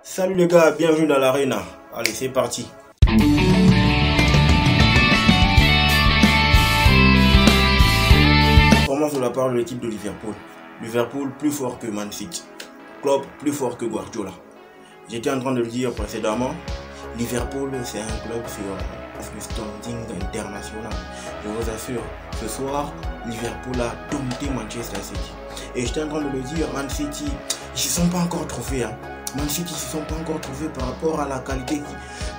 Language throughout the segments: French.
Salut les gars, bienvenue dans l'arena. Allez, c'est parti. Performance de la part de l'équipe de Liverpool. Liverpool plus fort que Man City. Klopp plus fort que Guardiola. J'étais en train de le dire précédemment. Liverpool, c'est un club sur le standing international. Je vous assure, ce soir, Liverpool a dompté Manchester City. Et j'étais en train de le dire, Man City, ils ne se sont pas encore trouvés. Man City ne se sont pas encore trouvés par rapport à la qualité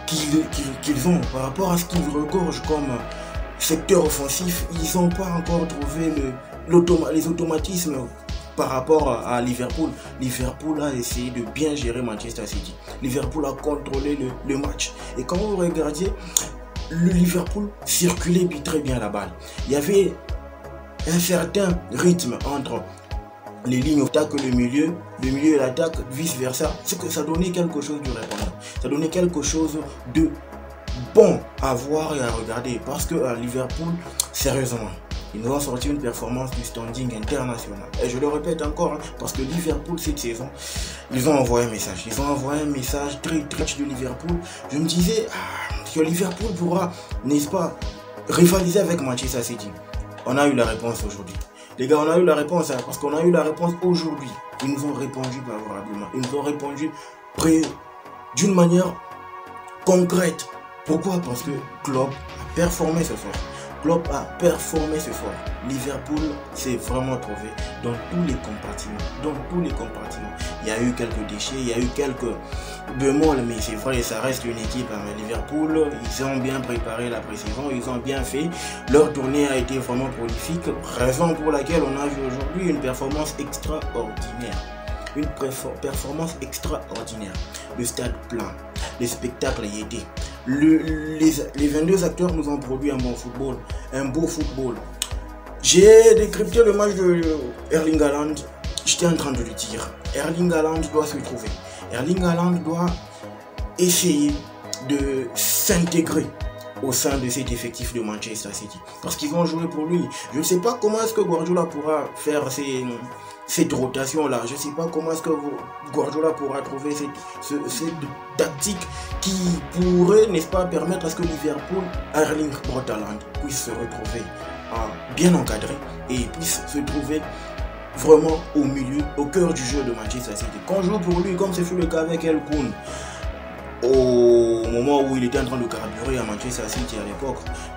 qu'ils ont, par rapport à ce qu'ils regorgent comme secteur offensif. Ils n'ont pas encore trouvé les automatismes par rapport à Liverpool. Liverpool a essayé de bien gérer Manchester City. Liverpool a contrôlé le match. Et quand vous regardiez, le Liverpool circulait très bien la balle. Il y avait un certain rythme entre les lignes d'attaque et le milieu et l'attaque, vice versa. C'est que ça donnait quelque chose de répondant. Ça donnait quelque chose de bon à voir et à regarder. Parce que à Liverpool, sérieusement, ils nous ont sorti une performance du standing international. Et je le répète encore, parce que Liverpool, cette saison, ils ont envoyé un message. Ils ont envoyé un message très riche de Liverpool. Je me disais que Liverpool pourra, n'est-ce pas, rivaliser avec Manchester City. On a eu la réponse aujourd'hui. Les gars, on a eu la réponse, parce qu'on a eu la réponse aujourd'hui. Ils nous ont répondu favorablement. Ils nous ont répondu d'une manière concrète. Pourquoi? Parce que Klopp a performé ce soir. Klopp a performé ce soir. Liverpool s'est vraiment trouvé dans tous les compartiments. Dans tous les compartiments. Il y a eu quelques déchets, il y a eu quelques bémols, mais c'est vrai, ça reste une équipe. Mais Liverpool, ils ont bien préparé la pré-saison, ils ont bien fait. Leur tournée a été vraiment prolifique. Raison pour laquelle on a vu aujourd'hui une performance extraordinaire. Une performance extraordinaire. Le stade plein. Les spectacles y étaient. Les 22 acteurs nous ont produit un bon football, un beau football. J'ai décrypté le match de Erling Haaland. J'étais en train de le dire. Erling Haaland doit se trouver. Erling Haaland doit essayer de s'intégrer au sein de cet effectif de Manchester City. Parce qu'ils vont jouer pour lui. Je ne sais pas comment est-ce que Guardiola pourra faire cette rotation-là. Je ne sais pas comment est-ce que Guardiola pourra trouver cette tactique qui pourrait, n'est-ce pas, permettre à ce que Liverpool, Erling Haaland, puisse se retrouver bien encadré et puisse se trouver vraiment au milieu, au cœur du jeu de Manchester City. Qu'on joue pour lui, comme ce fut le cas avec El Kun, au moment où il était en train de carburer à Manchester City à l'époque,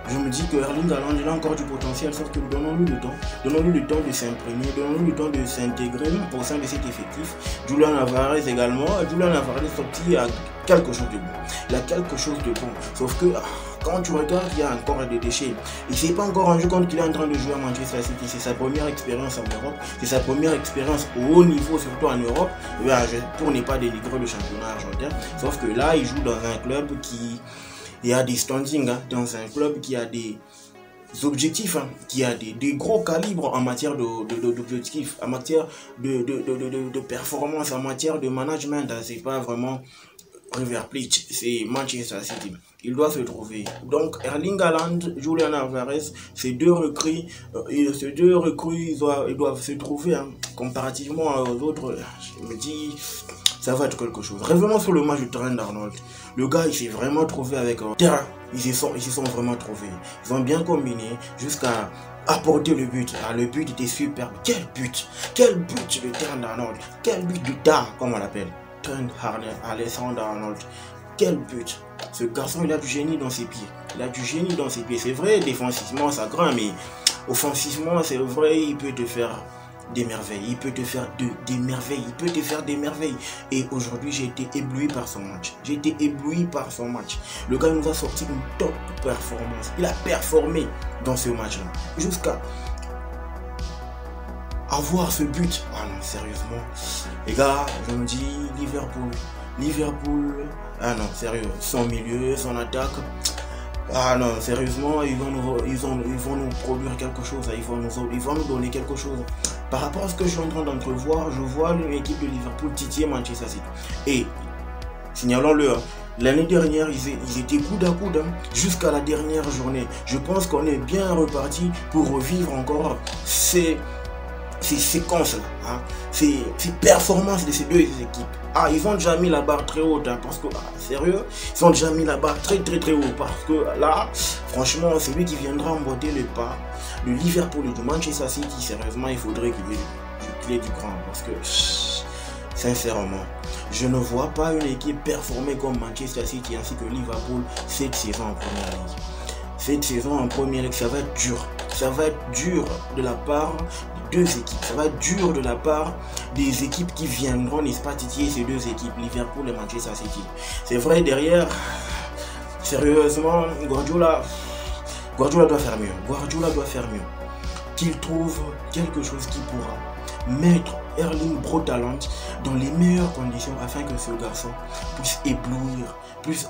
je me dis que Erling Haaland, il a encore du potentiel, sauf que donnons-lui le temps. Donnons-lui le temps de s'imprégner, donnons-lui le temps de s'intégrer au sein de cet effectif. Julian Alvarez également. Julian Alvarez sorti à quelque chose de bon. Il a quelque chose de bon. Sauf que quand tu regardes, il y a encore des déchets. Il ne s'est pas encore rendu compte qu'il est en train de jouer à Manchester City. C'est sa première expérience en Europe. C'est sa première expérience au haut niveau, surtout en Europe. Pour ne pas dénigrer le championnat argentin. Sauf que là, il joue dans un club qui a des standings, dans un club qui a des objectifs, qui a des gros calibres en matière d'objectifs, en matière de performance, en matière de management. C'est pas vraiment River Plate, c'est Manchester City. Il doit se trouver. Donc Erling Haaland, Julian Alvarez, ces deux recrues, ils doivent se trouver comparativement aux autres. Je me dis, ça va être quelque chose. Revenons sur le match de Trent Arnold. Le gars, il s'est vraiment trouvé avec terrain. Ils se sont vraiment trouvés. Ils ont bien combiné jusqu'à apporter le but. Le but était superbe. Quel but! Quel but de Trent Arnold! Quel but de Tar, comme on l'appelle. Trent Alexander-Arnold. Quel but! Ce garçon, il a du génie dans ses pieds. Il a du génie dans ses pieds. C'est vrai, défensivement, ça grimpe, mais offensivement, c'est vrai, il peut te faire des merveilles. Il peut te faire des merveilles. Il peut te faire des merveilles. Et aujourd'hui, j'ai été ébloui par son match. J'ai été ébloui par son match. Le gars nous a sorti une top performance. Il a performé dans ce match-là. Jusqu'à avoir ce but. Ah non, sérieusement. Les gars, je me dis, Liverpool, ah non, sérieux, son milieu, son attaque, ah non, sérieusement, ils vont nous produire quelque chose, ils vont nous donner quelque chose. Par rapport à ce que je suis en train d'entrevoir, je vois l'équipe de Liverpool titiller Manchester City. Et, signalons-le, l'année dernière, ils étaient coude à coude jusqu'à la dernière journée. Je pense qu'on est bien reparti pour revivre encore ces ces séquences-là, hein, ces performances de ces deux équipes. Ah, ils ont déjà mis la barre très haute, hein, parce que, sérieux, ils ont déjà mis la barre très haut, parce que là, franchement, c'est lui qui viendra emboîter le pas de Liverpool et de Manchester City. Sérieusement, il faudrait qu'il ait du grand, parce que, sincèrement, je ne vois pas une équipe performer comme Manchester City ainsi que Liverpool cette saison en première ligue. Cette saison en première ligue, ça va être dur. Ça va être dur de la part des deux équipes. Ça va être dur de la part des équipes qui viendront, n'est-ce pas, titiller ces deux équipes, Liverpool et Manchester City. C'est vrai, derrière, sérieusement, Guardiola doit faire mieux. Guardiola doit faire mieux. Qu'il trouve quelque chose qui pourra mettre Erling Braut Haaland dans les meilleures conditions afin que ce garçon puisse éblouir, puisse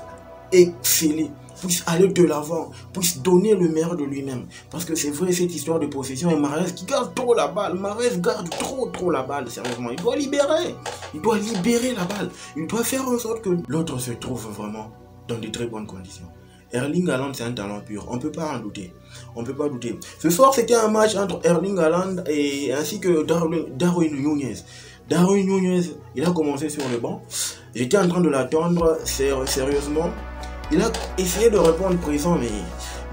exceller, puisse aller de l'avant, puisse donner le meilleur de lui-même. Parce que c'est vrai, cette histoire de possession et Mahrez qui garde trop la balle. Mahrez garde trop la balle, sérieusement. Il doit libérer la balle. Il doit faire en sorte que l'autre se trouve vraiment dans de très bonnes conditions. Erling Haaland, c'est un talent pur, on ne peut pas en douter. On peut pas douter. Ce soir, c'était un match entre Erling Haaland et ainsi que Darwin Nunez. Darwin Nunez, il a commencé sur le banc. J'étais en train de l'attendre sérieusement. Il a essayé de répondre présent, mais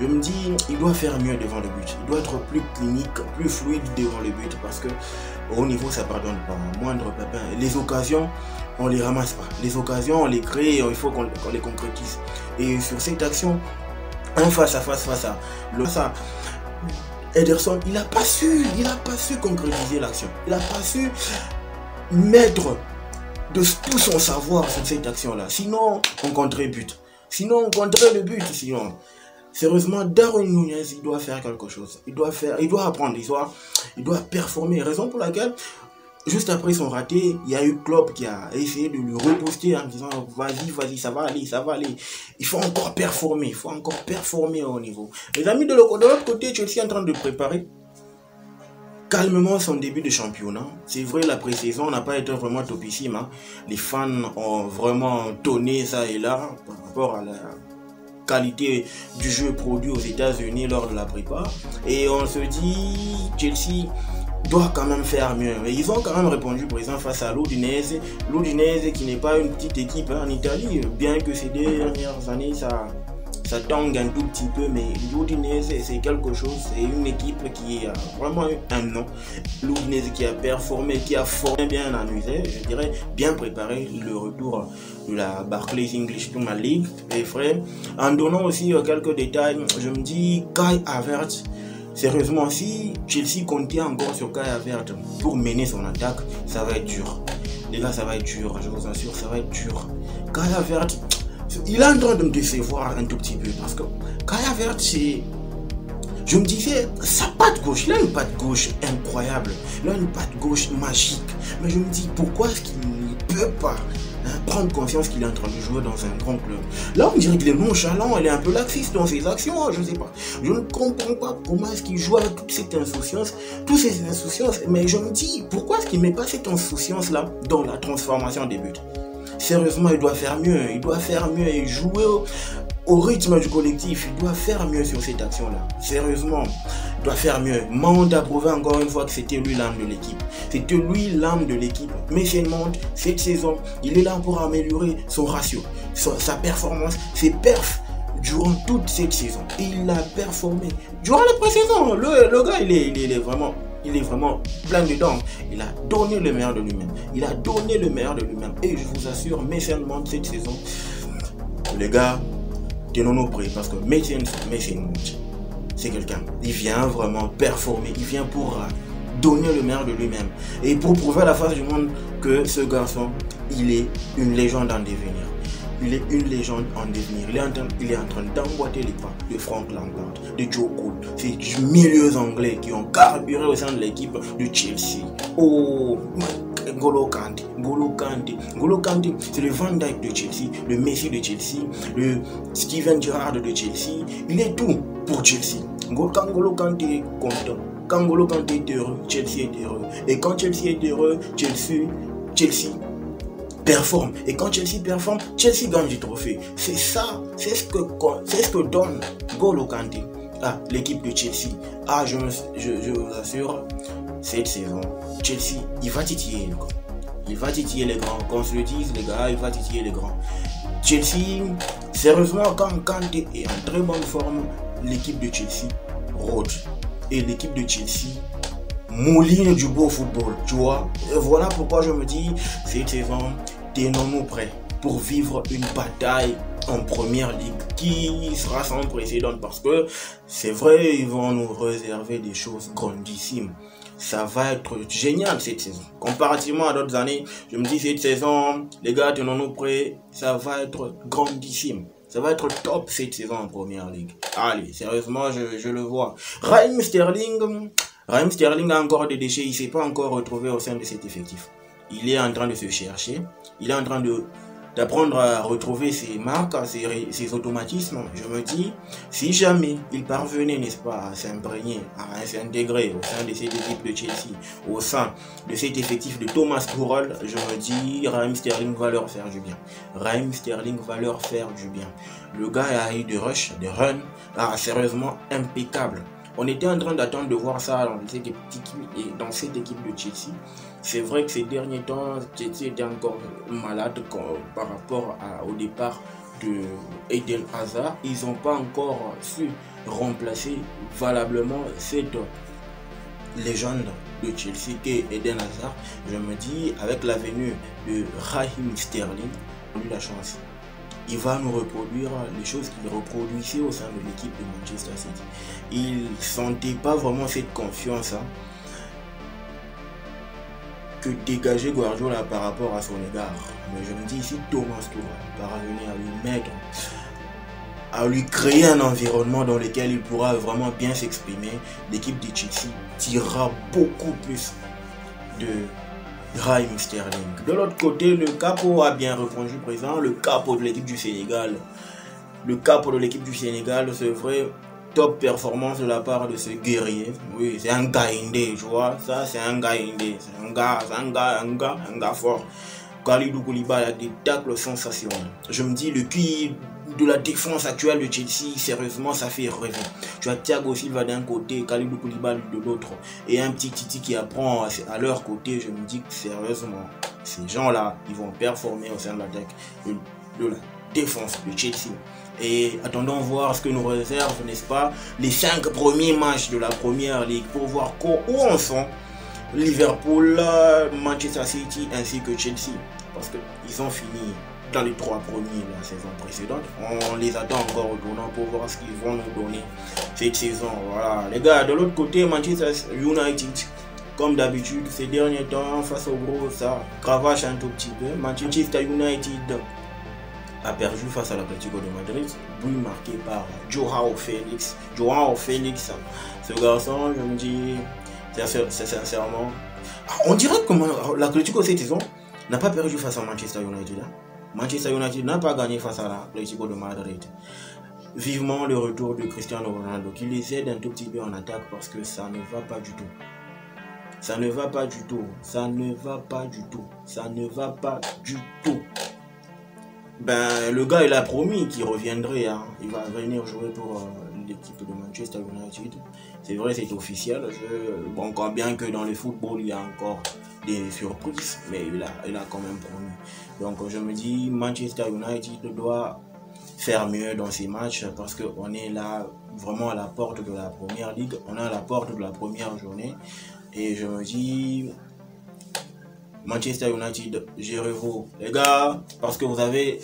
je me dis, il doit faire mieux devant le but. Il doit être plus clinique, plus fluide devant le but, parce que au niveau, ça pardonne pas. Moindre pépin. Les occasions, on les ramasse pas. Les occasions, on les crée, il faut qu'on les concrétise. Et sur cette action, un face à face à Ederson, il n'a pas su concrétiser l'action. Il n'a pas su mettre de tout son savoir sur cette action-là. Sinon, on compterait but. Sinon, on compterait le but. Sinon, sérieusement, Darwin Nunez, il doit faire quelque chose. Il doit apprendre, il doit performer. Raison pour laquelle, juste après son raté, il y a eu Klopp qui a essayé de lui reposter en disant vas-y, ça va aller. Il faut encore performer au niveau. Les amis, de l'autre côté, Chelsea est en train de préparer calmement son début de championnat. C'est vrai, la pré-saison n'a pas été vraiment topissime, hein. Les fans ont vraiment tonné ça et là par rapport à la qualité du jeu produit aux États-Unis lors de la prépa. Et on se dit, Chelsea doit quand même faire mieux. Mais ils ont quand même répondu présent face à l'Udinese. L'Udinese qui n'est pas une petite équipe, hein, en Italie, bien que ces dernières années ça tangue un tout petit peu, mais l'Udinese c'est quelque chose, c'est une équipe qui a vraiment eu un nom. L'Udinese qui a performé, qui a formé bien en usé, je dirais bien préparé le retour de la Barclays English Premier League. Et frère, en donnant aussi quelques détails, je me dis Kai Havertz. Sérieusement, si Chelsea comptait encore sur Kai Havertz pour mener son attaque, ça va être dur. Les gars, ça va être dur, je vous assure, ça va être dur. Kai Havertz, il est en train de me décevoir un tout petit peu parce que Kai Havertz, c'est... Je me disais, sa patte gauche, il a une patte gauche incroyable, il a une patte gauche magique. Mais je me dis, pourquoi est-ce qu'il ne peut pas prendre conscience qu'il est en train de jouer dans un grand club? Là, on dirait qu'il est nonchalant, il est un peu laxiste dans ses actions, je ne sais pas. Je ne comprends pas comment est-ce qu'il joue avec toute cette insouciance, toutes ces insouciances. Mais je me dis, pourquoi est-ce qu'il ne met pas cette insouciance-là dans la transformation des buts? Sérieusement, il doit faire mieux, et jouer au rythme du collectif, il doit faire mieux sur cette action-là. Sérieusement, il doit faire mieux. Mount a prouvé encore une fois que c'était lui l'âme de l'équipe. C'était lui l'âme de l'équipe. Mais c'est Mount, cette saison, il est là pour améliorer son ratio, sa performance, ses perfs durant toute cette saison. Et il a performé. Durant la pré-saison, le gars, il est vraiment plein dedans. Il a donné le meilleur de lui-même. Et je vous assure, Mason Mount cette saison, les gars, tenons-nous prêts parce que Mason Mount, c'est quelqu'un. Il vient vraiment performer. Il vient pour donner le meilleur de lui-même. Et pour prouver à la face du monde que ce garçon, il est une légende en devenir. Il est une légende en devenir. Il est en train d'emboîter les pas de Frank Lampard, de Joe Cole, ces milieux anglais qui ont carburé au sein de l'équipe de Chelsea. Oh, N'Golo Kanté, c'est le Van Dijk de Chelsea, le Messi de Chelsea, le Steven Gerrard de Chelsea. Il est tout pour Chelsea. Quand N'Golo Kanté est content, quand N'Golo Kanté est heureux, Chelsea est heureux. Et quand Chelsea est heureux, Chelsea performe. Et quand Chelsea performe, Chelsea gagne du trophée. C'est ça, c'est ce que donne N'Golo Kanté à l'équipe de Chelsea. Ah, je vous assure, cette saison, Chelsea, il va titiller les grands. Il va titiller les grands. Qu'on se le dise, les gars, il va titiller les grands. Chelsea, sérieusement, quand Kanté est en très bonne forme, l'équipe de Chelsea rôde. Et l'équipe de Chelsea mouline du beau football, tu vois. Et voilà pourquoi je me dis, cette saison, tenons-nous prêts pour vivre une bataille en première ligue qui sera sans précédent, parce que c'est vrai, ils vont nous réserver des choses grandissimes. Ça va être génial cette saison. Comparativement à d'autres années, je me dis cette saison, les gars, tenons-nous prêts, ça va être grandissime. Ça va être top cette saison en première ligue. Allez, sérieusement, je le vois. Raheem Sterling a encore des déchets, il ne s'est pas encore retrouvé au sein de cet effectif. Il est en train de se chercher, il est en train d'apprendre à retrouver ses marques, ses automatismes. Je me dis, si jamais il parvenait, n'est-ce pas, à s'imprégner, à s'intégrer au sein de cette équipe de Chelsea, au sein de cet effectif de Thomas Tuchel, je me dis, Raheem Sterling va leur faire du bien. Raheem Sterling va leur faire du bien. Le gars a eu des rushs, des runs, sérieusement impeccable. On était en train d'attendre de voir ça dans cette équipe de Chelsea. C'est vrai que ces derniers temps, Chelsea était encore malade par rapport au départ de Eden Hazard. Ils n'ont pas encore su remplacer valablement cette légende de Chelsea qu'est Eden Hazard. Je me dis, avec la venue de Raheem Sterling, on a eu la chance. Il va nous reproduire les choses qu'il reproduisait au sein de l'équipe de Manchester City. Il ne sentait pas vraiment cette confiance que dégageait Guardiola par rapport à son égard. Mais je me dis, si Thomas Tuchel parvenait à lui mettre, à lui créer un environnement dans lequel il pourra vraiment bien s'exprimer, l'équipe de Chelsea tirera beaucoup plus de Raheem Sterling. De l'autre côté, le capo a bien répondu présent, le capo de l'équipe du Sénégal. Le capo de l'équipe du Sénégal, c'est vrai, top performance de la part de ce guerrier. Oui, c'est un gars indé, tu vois, ça c'est un gars indé, c'est un gars fort. Kalidou Koulibaly a des tacles sensationnels. Je me dis, le QI de la défense actuelle de Chelsea, sérieusement, ça fait rêver. Tu as Thiago Silva d'un côté, Kalidou Koulibaly de l'autre, et un petit Titi qui apprend à leur côté. Je me dis que sérieusement, ces gens-là, ils vont performer au sein de l'attaque de la défense de Chelsea. Et attendons voir ce que nous réserve, n'est-ce pas, les 5 premiers matchs de la première ligue pour voir où en sont Liverpool, Manchester City ainsi que Chelsea. Parce qu'ils ont fini dans les 3 premiers la saison précédente. On les attend encore au tournant pour voir ce qu'ils vont nous donner cette saison. Voilà. Les gars, de l'autre côté, Manchester United, comme d'habitude, ces derniers temps, face au gros, ça cravache un tout petit peu. Manchester United a perdu face à l'Atlético de Madrid, but marqué par Joao Félix. Joao Félix, ce garçon, je me dis, c'est sincèrement, on dirait que l'Atlético cette saison n'a pas perdu face à Manchester United. Manchester United n'a pas gagné face à l'Atlético de Madrid. Vivement le retour de Cristiano Ronaldo, qui les aide un tout petit peu en attaque parce que ça ne va pas du tout. Ça ne va pas du tout. Ça ne va pas du tout. Ça ne va pas du tout. Ben, le gars, il a promis qu'il reviendrait. Hein. Il va venir jouer pour l'équipe de Manchester United. C'est vrai, c'est officiel. Bon, quand bien que dans le football, il y a encore des surprises, mais il a quand même promis. Donc, je me dis, Manchester United doit faire mieux dans ces matchs parce qu'on est là vraiment à la porte de la première ligue. On est à la porte de la première journée. Et je me dis, Manchester United, gérez-vous, les gars, parce que vous avez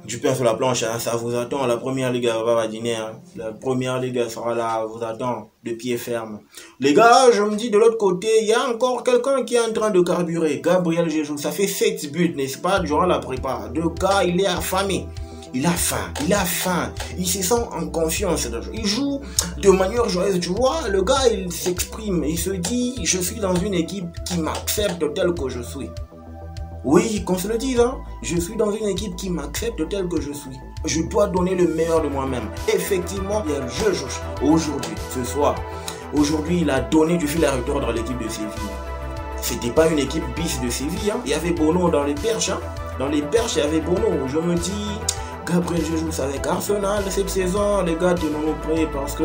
du pain sur la planche, hein, ça vous attend. La première ligue va dîner, hein. La première ligue sera là, vous attend de pied ferme. Les gars, je me dis de l'autre côté, il y a encore quelqu'un qui est en train de carburer. Gabriel Jesus, ça fait 7 buts, n'est-ce pas, durant la prépa. Le gars, il est affamé. Il a faim, il se sent en confiance. Il joue de manière joyeuse, tu vois. Le gars, il s'exprime, il se dit, je suis dans une équipe qui m'accepte tel que je suis. Oui, qu'on se le dise, hein. Je suis dans une équipe qui m'accepte tel que je suis. Je dois donner le meilleur de moi-même. Effectivement, il y a le jeu aujourd'hui, ce soir. Aujourd'hui, il a donné du fil à retordre à l'équipe de Séville. C'était pas une équipe bis de Séville, hein. Il y avait Bono dans les perches, hein. Dans les perches, il y avait Bono. Je me dis, Gabriel Jesus avec Arsenal cette saison. Les gars, tenons-nous prêts parce que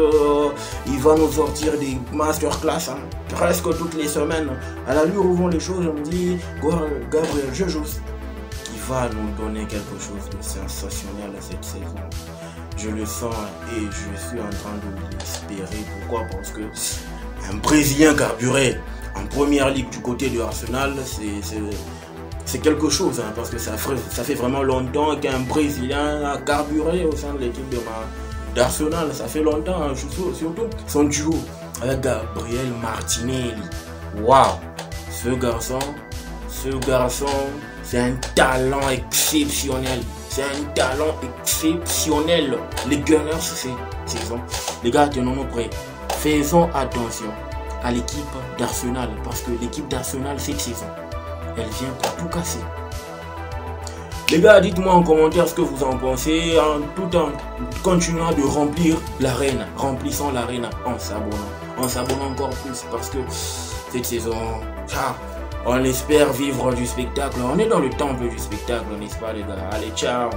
il va nous sortir des masterclass presque toutes les semaines. À l'allure où vont les choses, on me dit Gabriel Jesus qui va nous donner quelque chose de sensationnel cette saison. Je le sens et je suis en train de l'espérer. Pourquoi? Parce que un Brésilien carburé en première ligue du côté de Arsenal, c'est quelque chose, hein, parce que ça fait vraiment longtemps qu'un Brésilien a carburé au sein de l'équipe d'Arsenal. Ça fait longtemps, hein, surtout son duo avec Gabriel Martinelli. Waouh! Ce garçon, c'est un talent exceptionnel. C'est un talent exceptionnel. Les Gunners, c'est exemple. Les gars, tenons-nous prêts. Faisons attention à l'équipe d'Arsenal, parce que l'équipe d'Arsenal cette saison, elle vient pour tout casser. Les gars, dites-moi en commentaire ce que vous en pensez, tout en continuant de remplir l'arène. Remplissons l'arène en s'abonnant encore plus, parce que cette saison, on espère vivre du spectacle. On est dans le temple du spectacle, n'est-ce pas les gars? Allez, ciao!